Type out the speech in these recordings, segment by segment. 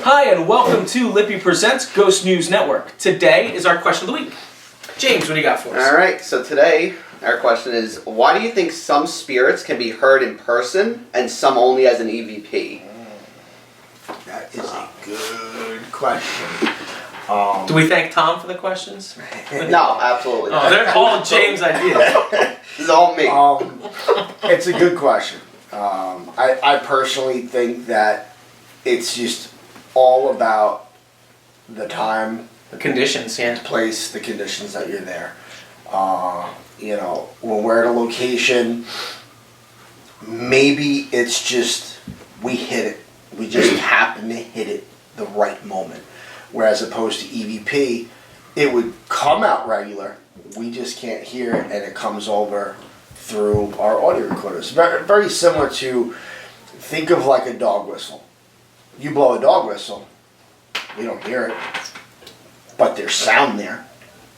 Hi, and welcome to Lippy Presents Ghost News Network. Today is our question of the week. James, what do you got for us? Alright, so today our question is, why do you think some spirits can be heard in person and some only as an EVP? That is a good question. Do we thank Tom for the questions? No, absolutely Oh, not. they're all James' ideas. This is all me. It's a good question. I personally think that it's just all about the time, The conditions, yeah. the place, the conditions that you're there. When we're at a location, maybe it's just we hit it. We just happen to hit it the right moment. Whereas opposed to EVP, it would come out regular. We just can't hear it, and it comes over through our audio recorders. Very, very similar to, think of like a dog whistle. You blow a dog whistle, we don't hear it, but there's sound there.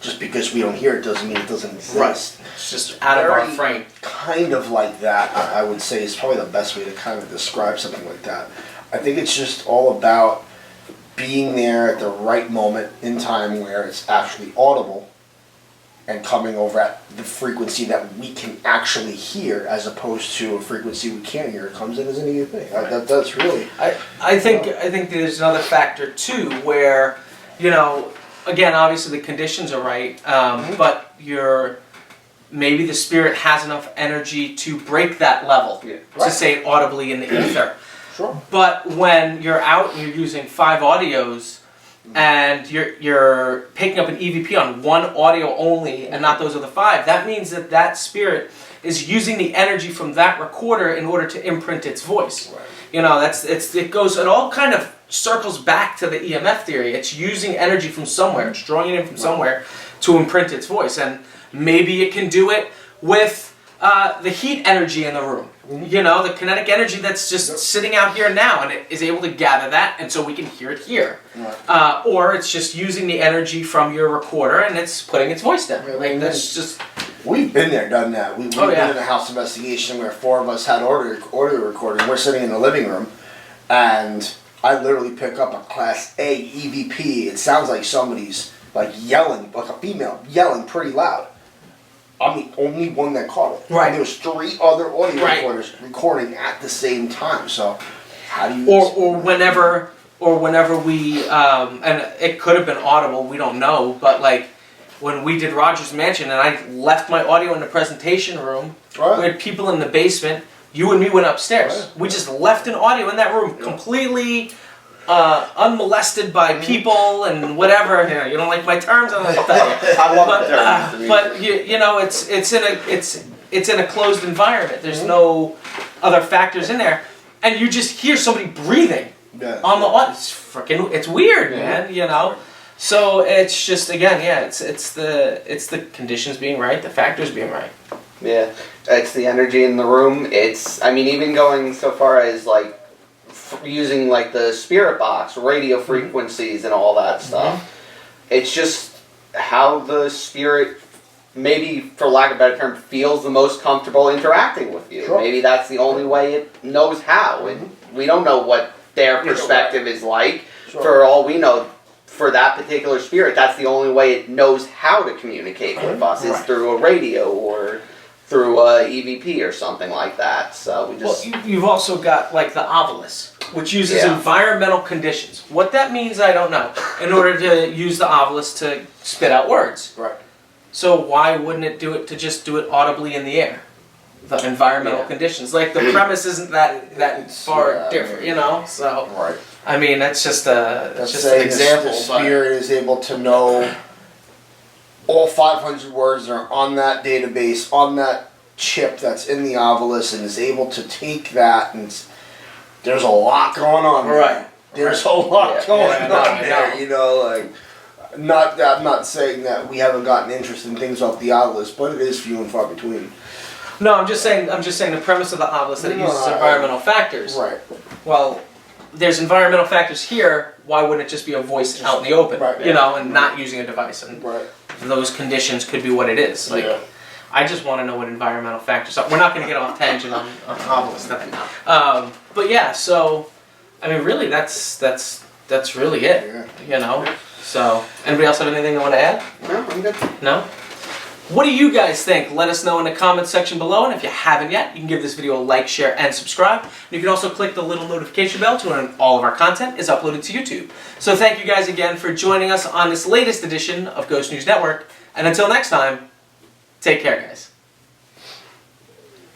Just because we don't hear it doesn't mean it doesn't exist. Right. It's just out of our frame. Kind of like that, I would say, is probably the best way to kind of describe something like that. I think it's just all about being there at the right moment in time where it's actually audible and coming over at the frequency that we can actually hear, as opposed to a frequency we can't hear. It comes in as an EVP. That's really. I think there's another factor too, where, again, obviously the conditions are right, but maybe the spirit has enough energy to break that level, to say it audibly in the ether. Sure. But when you're out and you're using 5 audios and you're picking up an EVP on one audio only and not those other 5, that means that spirit is using the energy from that recorder in order to imprint its voice. Right. It all kind of circles back to the EMF theory. It's using energy from somewhere, it's drawing it in from somewhere to imprint its voice. And maybe it can do it with the heat energy in the room. The kinetic energy that's just sitting out here now, and it is able to gather that, and so we can hear it here. Right. Or it's just using the energy from your recorder, and it's putting its voice down. That's just... We've been there, done that. We've been in a house investigation where 4 of us had audio recording. We're sitting in the living room, and I literally pick up a Class A EVP. It sounds like somebody's yelling, like a female yelling pretty loud. I'm the only one that caught it. Right. And there was 3 other audio recorders recording at the same time. So, how do you? Or whenever we and it could have been audible. We don't know, but when we did Roger's Mansion and I left my audio in the presentation room, right. We had people in the basement. You and me went upstairs. Right. We just left an audio in that room completely unmolested by people and whatever. You don't like my terms, I'm gonna tell you. I love the terms. But it's in a closed environment. There's no other factors in there, and you just hear somebody breathing on the audio. It's weird, man. So it's just, again, it's the conditions being right, the factors being right. Yeah, it's the energy in the room. Even going so far as using the spirit box, radio frequencies, and all that stuff. It's just how the spirit, maybe for lack of a better term, feels the most comfortable interacting with you. Sure. Maybe that's the only way it knows how. We don't know what their perspective is like. Sure. For all we know, for that particular spirit, that's the only way it knows how to communicate with us, is through a radio or through a EVP or something like that. So we just... Well, you've also got the Ovilus, which uses environmental conditions. What that means, I don't know. In order to use the Ovilus to spit out words. Right. So why wouldn't it just do it audibly in the air? The environmental conditions. The premise isn't that far different, So right. That's just an example. The spirit is able to know all 500 words that are on that database, on that chip that's in the Ovilus, and is able to take that, and there's a lot going on there. Right. There's a lot going on there. I'm not saying that we haven't gotten interesting things off the Ovilus, but it is few and far between. No, I'm just saying the premise of the Ovilus that it uses environmental factors. Right. Well, there's environmental factors here. Why wouldn't it just be a voice out in the open? Right. And not using a device, and those conditions could be what it is. I just want to know what environmental factors are. We're not going to get off tangent on Ovilus. But yeah, so really, that's that's really it. Yeah. You know. So, anybody else have anything they want to add? No, I'm good. No? What do you guys think? Let us know in the comments section below, and if you haven't yet, you can give this video a like, share, and subscribe. And you can also click the little notification bell to when all of our content is uploaded to YouTube. So thank you guys again for joining us on this latest edition of Ghost News Network, and until next time, take care, guys.